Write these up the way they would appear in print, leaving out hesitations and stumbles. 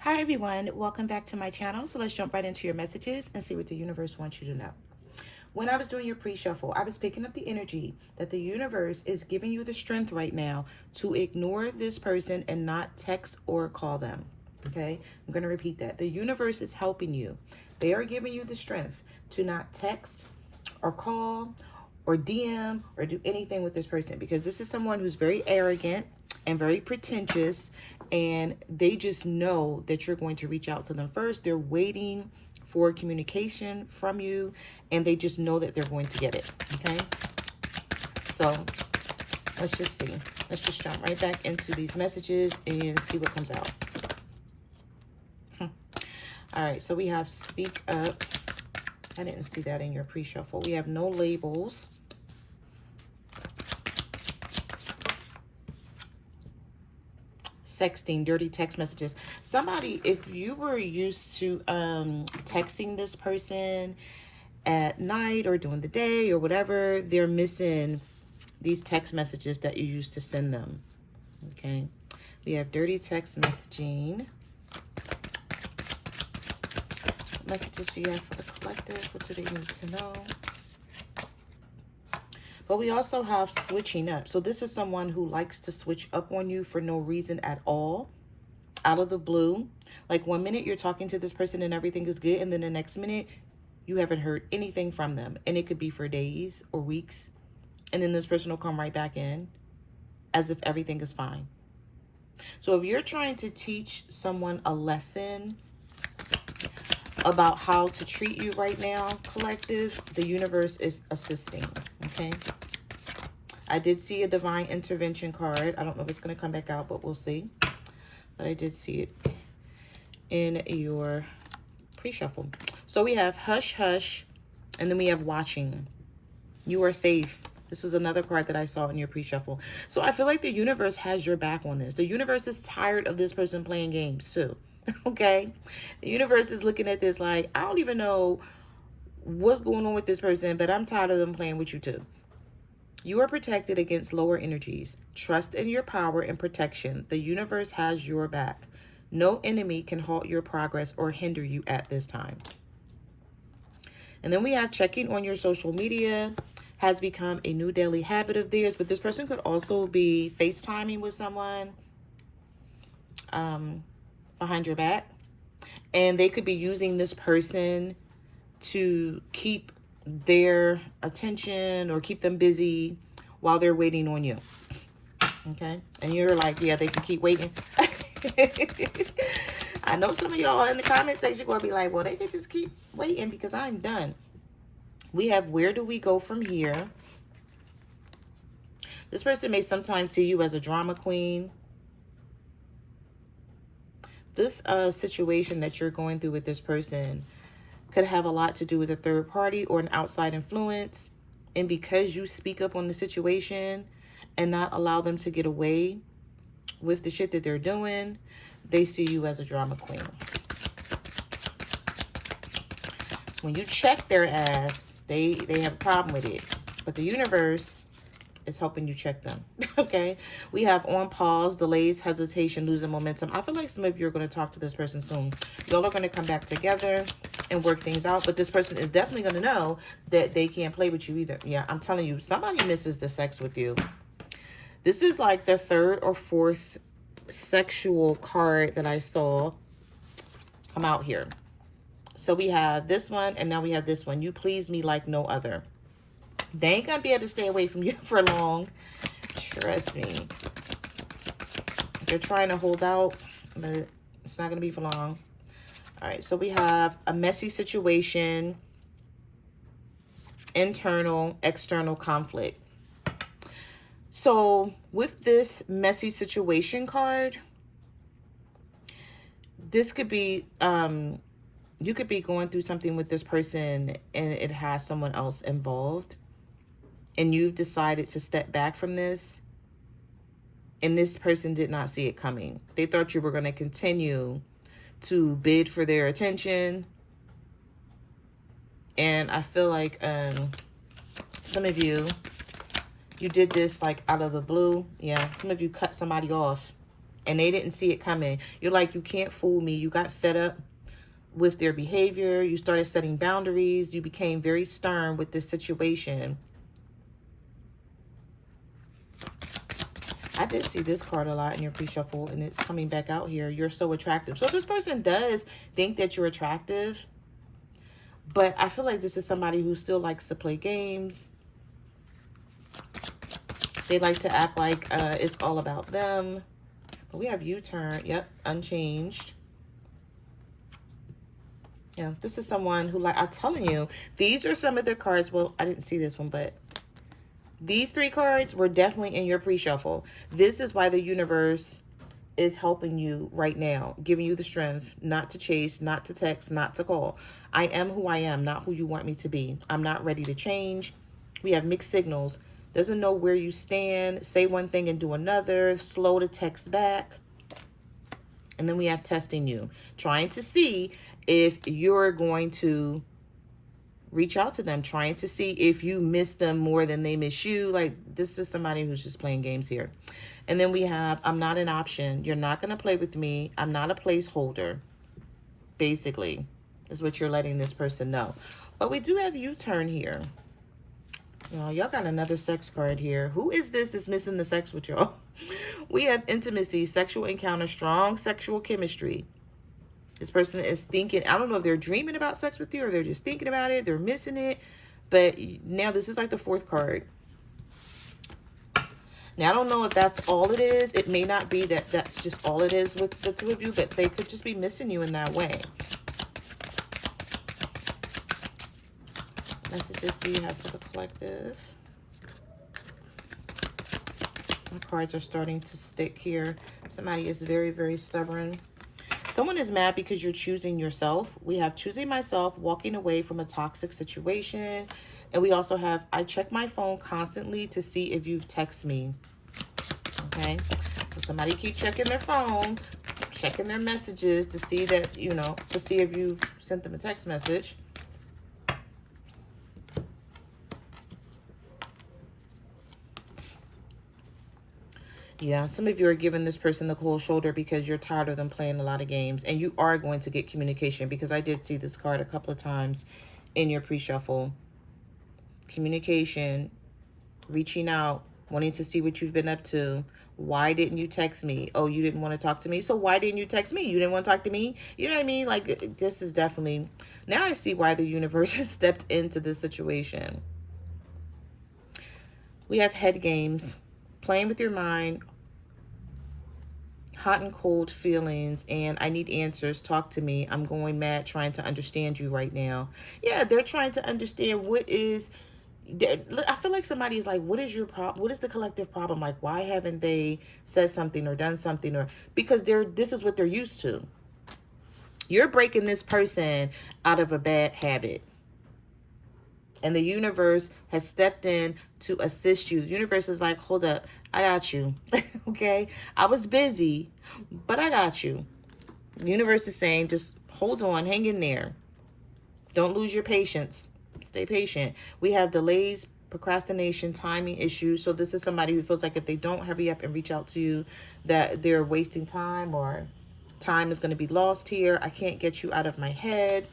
Hi everyone, welcome back to my channel. So let's jump right into your messages and see what the universe wants you to know. When I was doing your pre-shuffle, I was picking up the energy that the universe is giving you the strength right now to ignore this person and not text or call them. Okay, I'm going to repeat that. The universe is helping you. They are giving you the strength to not text or call or DM or do anything with this person, because this is someone who's very arrogant and very pretentious, and they just know that you're going to reach out to them first. They're waiting for communication from you, and they just know that they're going to get it. Okay, so let's just see. Let's just jump right back into these messages and see what comes out. All right, so we have speak up. I didn't see that in your pre-shuffle. We have no labels. Sexting, dirty text messages. Somebody, if you were used to texting this person at night or during the day or whatever, they're missing these text messages that you used to send them. Okay, we have dirty text messaging. What messages do you have for the collective? What do they need to know? But we also have switching up. So this is someone who likes to switch up on you for no reason at all, out of the blue. Like 1 minute you're talking to this person and everything is good, and then the next minute you haven't heard anything from them. And it could be for days or weeks. And then this person will come right back in as if everything is fine. So if you're trying to teach someone a lesson about how to treat you right now, collective, the universe is assisting. Okay, I did see a divine intervention card. I don't know if it's going to come back out, but we'll see. But I did see it in your pre-shuffle. So we have hush hush, and then we have watching. You are safe. This is another card that I saw in your pre-shuffle. So I feel like the universe has your back on this. The universe is tired of this person playing games too. Okay, the universe is looking at this like, I don't even know what's going on with this person, but I'm tired of them playing with you too. You are protected against lower energies. Trust in your power and protection. The universe has your back. No enemy can halt your progress or hinder you at this time. And then we have checking on your social media has become a new daily habit of theirs, but this person could also be FaceTiming with someone behind your back, and they could be using this person to keep their attention or keep them busy while they're waiting on you. Okay, and you're like, yeah, they can keep waiting. I know some of y'all in the comment section going to be like, well, they can just keep waiting because I'm done. We have where do we go from here? This person may sometimes see you as a drama queen. This situation that you're going through with this person could have a lot to do with a third party or an outside influence. And because you speak up on the situation and not allow them to get away with the shit that they're doing, they see you as a drama queen. When you check their ass, they have a problem with it. But the universe is helping you check them. Okay, we have on pause, delays, hesitation, losing momentum. I feel like some of you are going to talk to this person soon. Y'all are going to come back together and work things out, but this person is definitely going to know that they can't play with you either. Yeah, I'm telling you, somebody misses the sex with you. This is like the third or fourth sexual card that I saw come out here. So we have this one, and now we have this one. You please me like no other. They ain't gonna be able to stay away from you for long. Trust me. They're trying to hold out, but it's not gonna be for long. All right, so we have a messy situation, internal, external conflict. So with this messy situation card, this could be, you could be going through something with this person and it has someone else involved. And you've decided to step back from this, and this person did not see it coming. They thought you were going to continue to bid for their attention. And I feel like some of you did this like out of the blue. Yeah, some of you cut somebody off and they didn't see it coming. You're like, you can't fool me. You got fed up with their behavior. You started setting boundaries. You became very stern with this situation. I did see this card a lot in your pre-shuffle, and it's coming back out here. You're so attractive. So this person does think that you're attractive, but I feel like this is somebody who still likes to play games. They like to act like it's all about them. But we have U-turn. Yep, unchanged. Yeah, this is someone who, like, I'm telling you, these are some of the cards. Well, I didn't see this one, but these 3 cards were definitely in your pre-shuffle. This is why the universe is helping you right now, giving you the strength not to chase, not to text, not to call. I am who I am, not who you want me to be. I'm not ready to change. We have mixed signals. Doesn't know where you stand. Say one thing and do another. Slow to text back. And then we have testing you. Trying to see if you're going to reach out to them. Trying to see if you miss them more than they miss you. Like, this is somebody who's just playing games here. And then we have, I'm not an option. You're not going to play with me. I'm not a placeholder. Basically, is what you're letting this person know. But we do have U-turn here. Y'all got another sex card here. Who is this that's missing the sex with y'all? We have intimacy, sexual encounter, strong sexual chemistry. This person is thinking, I don't know if they're dreaming about sex with you or they're just thinking about it. They're missing it. But now this is like the 4th card. Now, I don't know if that's all it is. It may not be that that's just all it is with the 2 of you, but they could just be missing you in that way. Messages do you have for the collective? The cards are starting to stick here. Somebody is very, very stubborn. Someone is mad because you're choosing yourself. We have choosing myself, walking away from a toxic situation. And we also have, I check my phone constantly to see if you've texted me. Okay? So somebody keep checking their phone, checking their messages to see that, you know, to see if you've sent them a text message. Yeah, some of you are giving this person the cold shoulder because you're tired of them playing a lot of games. And you are going to get communication, because I did see this card a couple of times in your pre-shuffle. Communication, reaching out, wanting to see what you've been up to. Why didn't you text me? Oh, you didn't want to talk to me? So why didn't you text me? You didn't want to talk to me? You know what I mean? Like, this is definitely... Now I see why the universe has stepped into this situation. We have head games, playing with your mind, hot and cold feelings, and I need answers. Talk to me. I'm going mad trying to understand you right now. Yeah, they're trying to understand what is... I feel like somebody is like, what is your problem? What is the collective problem? Like, why haven't they said something or done something? Or because this is what they're used to. You're breaking this person out of a bad habit. And the universe has stepped in to assist you. The universe is like, hold up, I got you. Okay? I was busy, but I got you. The universe is saying, just hold on, hang in there. Don't lose your patience. Stay patient. We have delays, procrastination, timing issues. So this is somebody who feels like if they don't hurry up and reach out to you, that they're wasting time, or time is going to be lost here. I can't get you out of my head.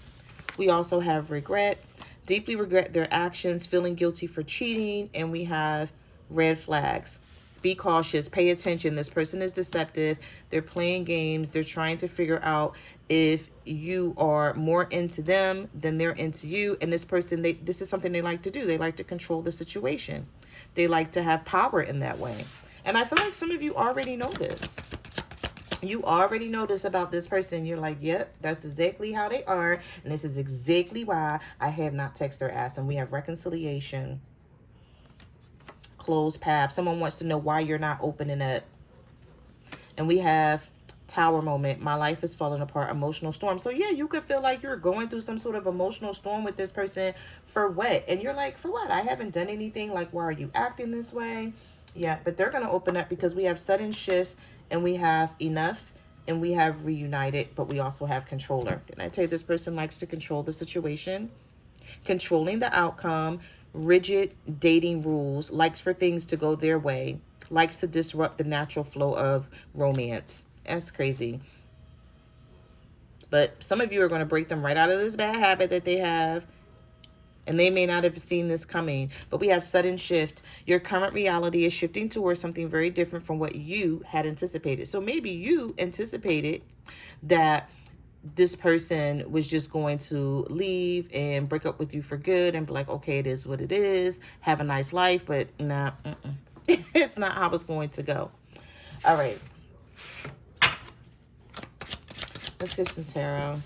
We also have regret. Deeply regret their actions, feeling guilty for cheating. And we have red flags. Be cautious. Pay attention. This person is deceptive. They're playing games. They're trying to figure out if you are more into them than they're into you. And this person, this is something they like to do. They like to control the situation. They like to have power in that way. And I feel like some of you already know this. You already know this about this person. You're like, yep, that's exactly how they are. And this is exactly why I have not texted their ass. And we have reconciliation. Closed path. Someone wants to know why you're not opening up. And we have tower moment. My life is falling apart. Emotional storm. So yeah, you could feel like you're going through some sort of emotional storm with this person. For what? And you're like, for what? I haven't done anything. Like, why are you acting this way? Yeah, but they're going to open up because we have sudden shift, and we have enough, and we have reunited, but we also have controller. Didn't I tell you this person likes to control the situation? Controlling the outcome, rigid dating rules, likes for things to go their way, likes to disrupt the natural flow of romance. That's crazy. But some of you are going to break them right out of this bad habit that they have. And they may not have seen this coming. But we have sudden shift. Your current reality is shifting towards something very different from what you had anticipated. So maybe you anticipated that this person was just going to leave and break up with you for good and be like, okay, it is what it is. Have a nice life. But nah, it's not how it's going to go. All right. Let's get some tarot.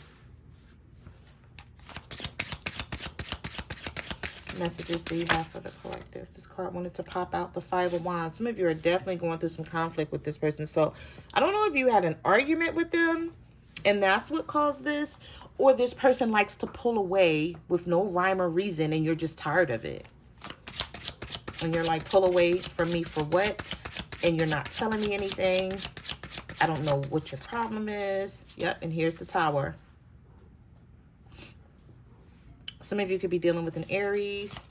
Messages do you have for the collective? This card wanted to pop out the Five of Wands. Some of you are definitely going through some conflict with this person. So I don't know if you had an argument with them and that's what caused this, or this person likes to pull away with no rhyme or reason and you're just tired of it. And you're like, pull away from me for what? And you're not telling me anything. I don't know what your problem is. Yep, and here's the Tower. Some of you could be dealing with an Aries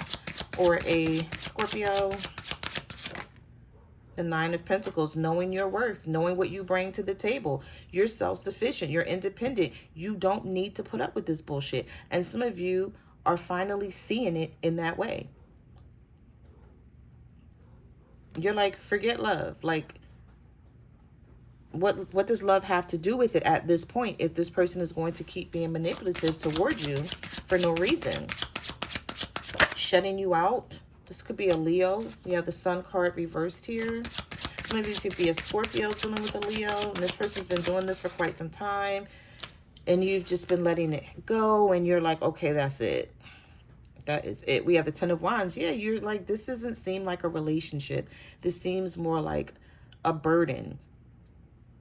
or a Scorpio. The Nine of Pentacles, knowing your worth, knowing what you bring to the table. You're self-sufficient. You're independent. You don't need to put up with this bullshit. And some of you are finally seeing it in that way. You're like, forget love. Like, what does love have to do with it at this point if this person is going to keep being manipulative towards you for no reason? Shutting you out. This could be a Leo. We have the Sun card reversed here. Some of you could be a Scorpio dealing with a Leo. And this person's been doing this for quite some time. And you've just been letting it go. And you're like, okay, that's it. That is it. We have the Ten of Wands. Yeah, you're like, this doesn't seem like a relationship. This seems more like a burden.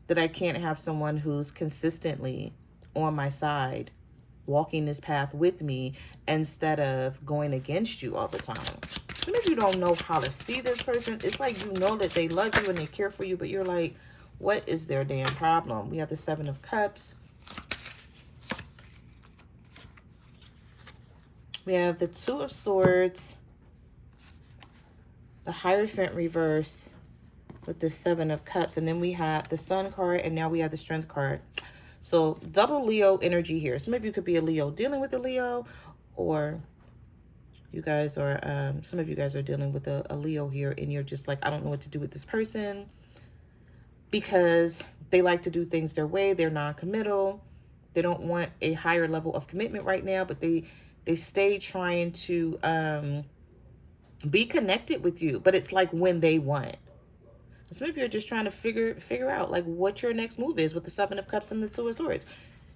That I can't have someone who's consistently on my side, walking this path with me instead of going against you all the time. Some of you don't know how to see this person. It's like you know that they love you and they care for you, but you're like, what is their damn problem? We have the Seven of Cups. We have the Two of Swords, the Hierophant reverse with the Seven of Cups, and then we have the Sun card, and now we have the Strength card. So double Leo energy here. Some of you could be a Leo dealing with a Leo, or you guys are, some of you guys are dealing with a Leo here, and you're just like, I don't know what to do with this person because they like to do things their way. They're non-committal. They don't want a higher level of commitment right now, but they stay trying to be connected with you, but it's like when they want. Some of you are just trying to figure out like what your next move is with the Seven of Cups and the Two of Swords.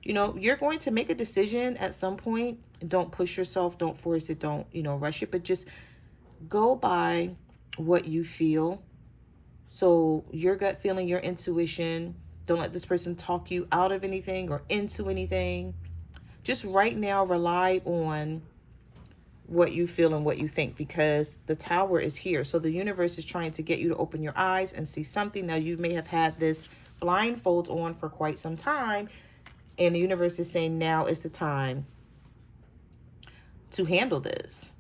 You know, you're going to make a decision at some point. Don't push yourself. Don't force it. Don't, rush it. But just go by what you feel. So your gut feeling, your intuition. Don't let this person talk you out of anything or into anything. Just right now rely on what you feel and what you think, because the Tower is here. So the universe is trying to get you to open your eyes and see something. Now, you may have had this blindfold on for quite some time, and the universe is saying now is the time to handle this.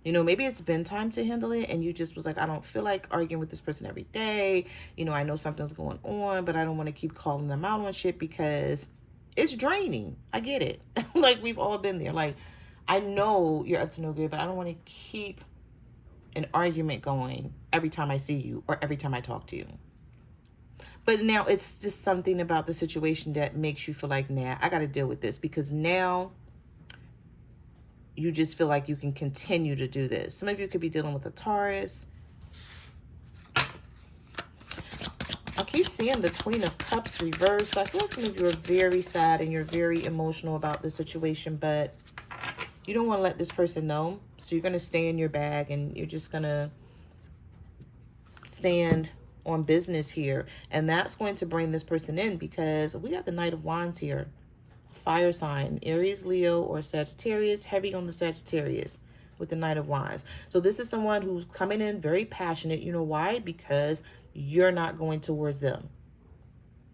Maybe it's been time to handle it, and you just was like, I don't feel like arguing with this person every day. I know something's going on, but I don't want to keep calling them out on shit because it's draining. I get it. Like, we've all been there. Like, I know you're up to no good, but I don't want to keep an argument going every time I see you or every time I talk to you. But now it's just something about the situation that makes you feel like, nah, I got to deal with this, because now you just feel like you can continue to do this. Some of you could be dealing with a Taurus. I keep seeing the Queen of Cups reversed. I feel like some of you are very sad and you're very emotional about the situation, but you don't want to let this person know. So you're going to stay in your bag and you're just going to stand on business here. And that's going to bring this person in, because we got the Knight of Wands here. Fire sign, Aries, Leo, or Sagittarius. Heavy on the Sagittarius with the Knight of Wands. So this is someone who's coming in very passionate. You know why? Because you're not going towards them.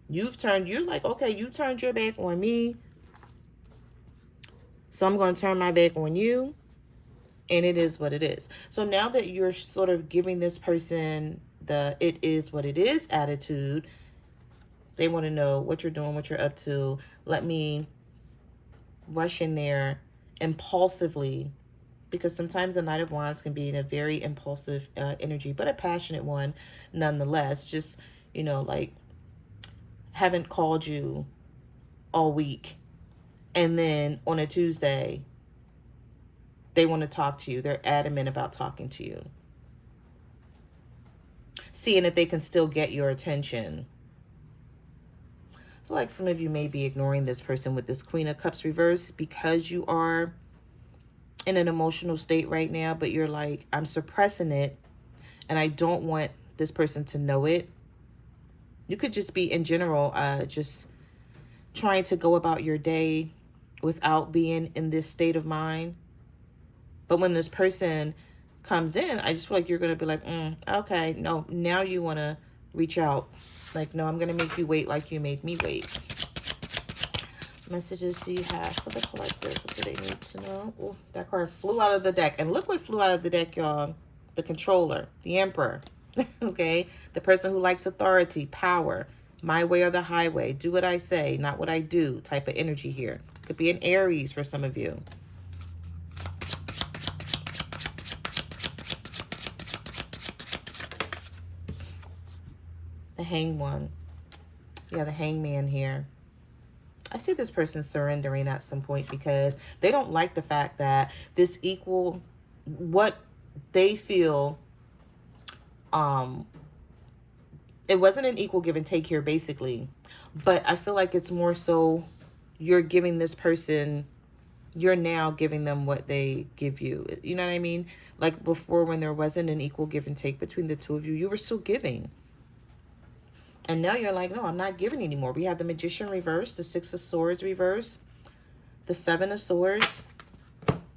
You're like, okay, you turned your back on me, so I'm going to turn my back on you, and it is what it is. So now that you're sort of giving this person the it is what it is attitude. They want to know what you're doing, what you're up to. Let me rush in there impulsively, because sometimes the Knight of Wands can be in a very impulsive energy, but a passionate one nonetheless. Just, like, haven't called you all week, and then on a Tuesday, they want to talk to you. They're adamant about talking to you. Seeing if they can still get your attention. I feel like some of you may be ignoring this person with this Queen of Cups reverse because you are in an emotional state right now, but you're like, I'm suppressing it and I don't want this person to know it. You could just be in general, just trying to go about your day without being in this state of mind. But when this person comes in, I just feel like you're going to be like, okay, no, now you want to reach out. Like, no, I'm going to make you wait like you made me wait. Messages do you have for the collective? What do they need to know? Oh, that card flew out of the deck. And look what flew out of the deck, y'all. The Controller, the Emperor, okay? The person who likes authority, power, my way or the highway, do what I say, not what I do type of energy here. Could be an Aries for some of you. The Hanged One. Yeah, the Hangman here. I see this person surrendering at some point because they don't like the fact that this equal, what they feel, it wasn't an equal give and take here basically, but I feel like it's more so you're giving this person, you're now giving them what they give you. You know what I mean? Like before, when there wasn't an equal give and take between the two of you, you were still giving. And now you're like, no, I'm not giving anymore. We have the Magician reverse, the Six of Swords reverse, the Seven of Swords.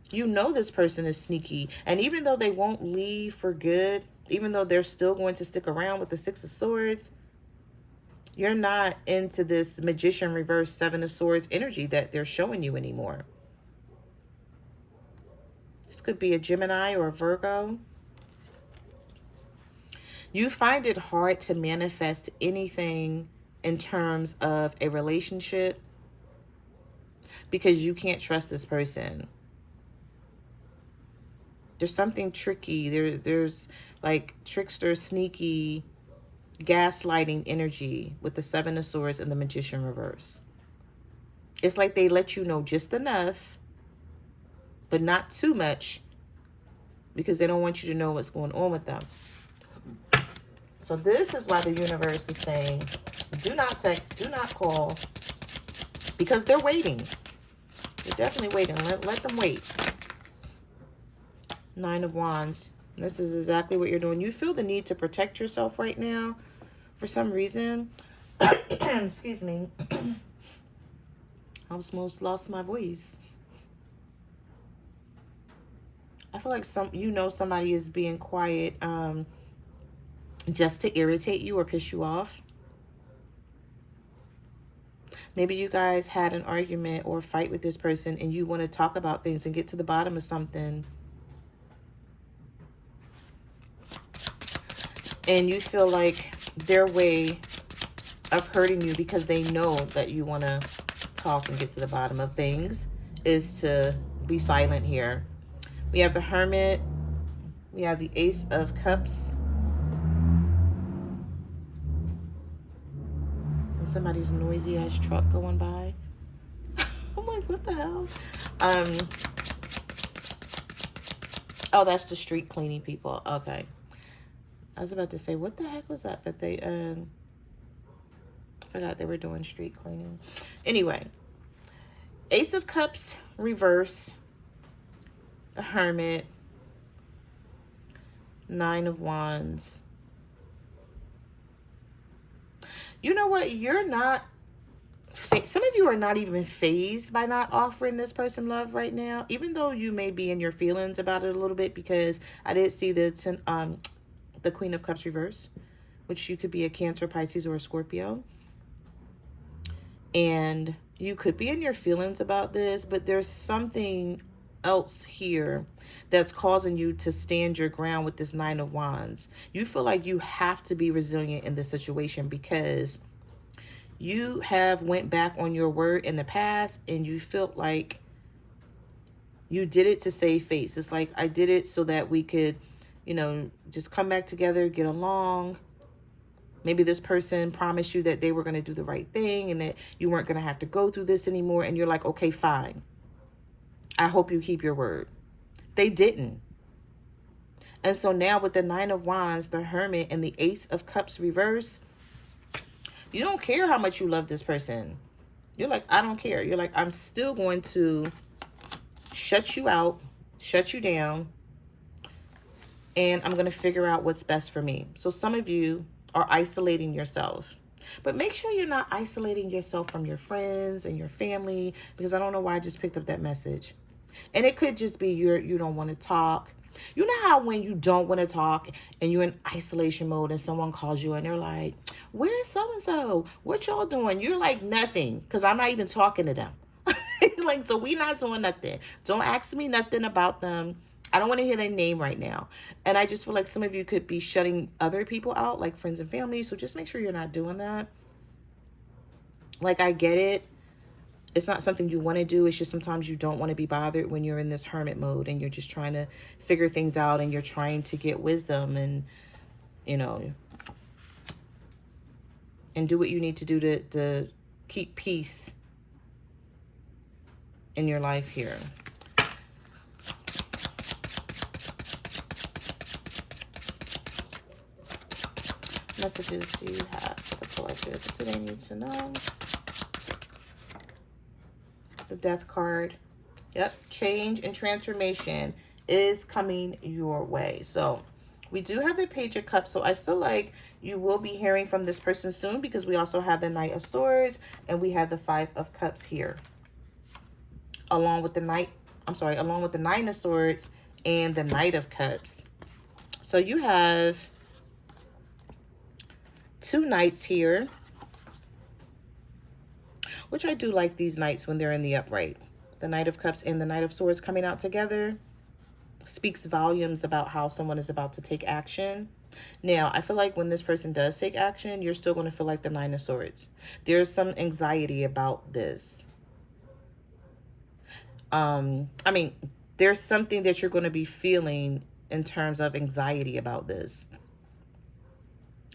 You know this person is sneaky. And even though they won't leave for good, even though they're still going to stick around with the Six of Swords, you're not into this Magician reverse, Seven of Swords energy that they're showing you anymore. This could be a Gemini or a Virgo. You find it hard to manifest anything in terms of a relationship because you can't trust this person. There's something tricky. There's like trickster, sneaky, gaslighting energy with the Seven of Swords and the Magician reverse. It's like they let you know just enough, but not too much, because they don't want you to know what's going on with them. So this is why the universe is saying, do not text, do not call, because they're waiting. They're definitely waiting. Let them wait. Nine of Wands. This is exactly what you're doing. You feel the need to protect yourself right now for some reason. Excuse me. I almost lost my voice. I feel like somebody is being quiet just to irritate you or piss you off. Maybe you guys had an argument or a fight with this person and you want to talk about things and get to the bottom of something. And you feel like their way of hurting you, because they know that you want to talk and get to the bottom of things, is to be silent here. We have the Hermit. We have the Ace of Cups. And somebody's noisy ass truck going by. I'm like, what the hell? Oh, that's the street cleaning people. Okay. I was about to say, what the heck was that? But they forgot they were doing street cleaning. Anyway, Ace of Cups reverse, the Hermit, Nine of Wands. You know what? You're not, some of you are not even fazed by not offering this person love right now, even though you may be in your feelings about it a little bit, because I did see the Queen of Cups reverse, which you could be a Cancer, Pisces, or a Scorpio. And you could be in your feelings about this, but there's something else here that's causing you to stand your ground with this Nine of Wands. You feel like you have to be resilient in this situation because you have went back on your word in the past and you felt like you did it to save face. It's like, I did it so that we could, you know, just come back together, get along. Maybe this person promised you that they were going to do the right thing and that you weren't going to have to go through this anymore. And you're like, okay, fine. I hope you keep your word. They didn't. And so now with the Nine of Wands, the Hermit, and the Ace of Cups reverse, you don't care how much you love this person. You're like, I don't care. You're like, I'm still going to shut you out, shut you down, and I'm going to figure out what's best for me. So some of you are isolating yourself. But make sure you're not isolating yourself from your friends and your family, because I don't know why I just picked up that message. And it could just be you don't want to talk. You know how when you don't want to talk and you're in isolation mode and someone calls you and they're like, where's so-and-so? What y'all doing? You're like, nothing, because I'm not even talking to them. Like, so we not doing nothing. Don't ask me nothing about them. I don't want to hear their name right now. And I just feel like some of you could be shutting other people out, like friends and family. So just make sure you're not doing that. Like, I get it. It's not something you want to do. It's just sometimes you don't want to be bothered when you're in this hermit mode and you're just trying to figure things out and you're trying to get wisdom and, you know, and do what you need to do to keep peace in your life here. Messages do you have for the collective? What do they need to know? The Death card. Yep. Change and transformation is coming your way. So we do have the Page of Cups. So I feel like you will be hearing from this person soon, because we also have the Knight of Swords and we have the Five of Cups here. Along with the Nine of Swords and the Knight of Cups. So you have two knights here, which I do like these knights when they're in the upright. The Knight of Cups and the Knight of Swords coming out together speaks volumes about how someone is about to take action. Now, I feel like when this person does take action, you're still going to feel like the Nine of Swords. There's some anxiety about this. I mean, there's something that you're going to be feeling in terms of anxiety about this.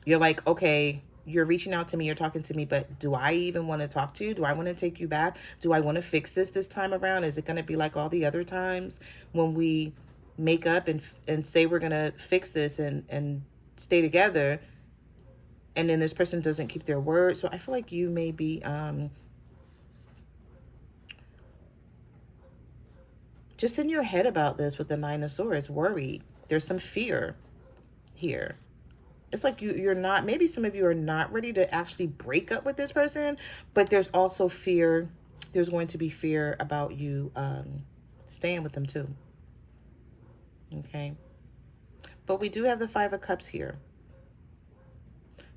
You're like, okay, you're reaching out to me, you're talking to me, but do I even want to talk to you? Do I want to take you back? Do I want to fix this time around? Is it going to be like all the other times when we make up and say we're going to fix this and stay together, and then this person doesn't keep their word? So I feel like you may be just in your head about this with the Nine of Swords, worried. There's some fear here. It's like you're not, maybe some of you are not ready to actually break up with this person, but there's also fear. There's going to be fear about you staying with them too. Okay. But we do have the Five of Cups here.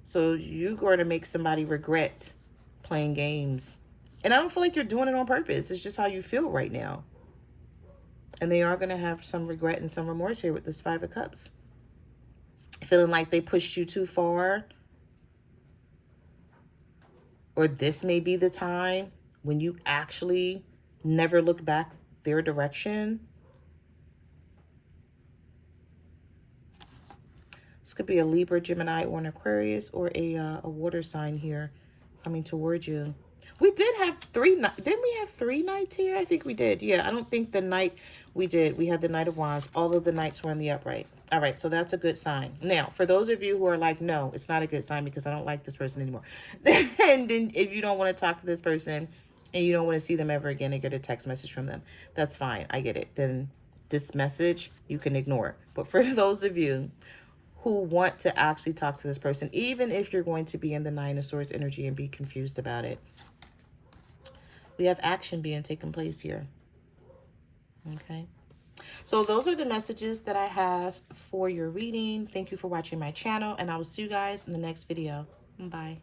So you're going to make somebody regret playing games. And I don't feel like you're doing it on purpose. It's just how you feel right now. And they are going to have some regret and some remorse here with this Five of Cups. Feeling like they pushed you too far. Or this may be the time when you actually never look back their direction. This could be a Libra, Gemini, or an Aquarius, or a water sign here coming towards you. We did have didn't we have three knights here? I think we did. Yeah, I don't think the knight we did. We had the Knight of Wands. All of the knights were in the upright. All right, so that's a good sign. Now, for those of you who are like, no, it's not a good sign because I don't like this person anymore. And then if you don't want to talk to this person and you don't want to see them ever again and get a text message from them, that's fine. I get it. Then this message you can ignore. But for those of you who want to actually talk to this person, even if you're going to be in the Nine of Swords energy and be confused about it, we have action being taken place here. Okay. So those are the messages that I have for your reading. Thank you for watching my channel, and I will see you guys in the next video. Bye.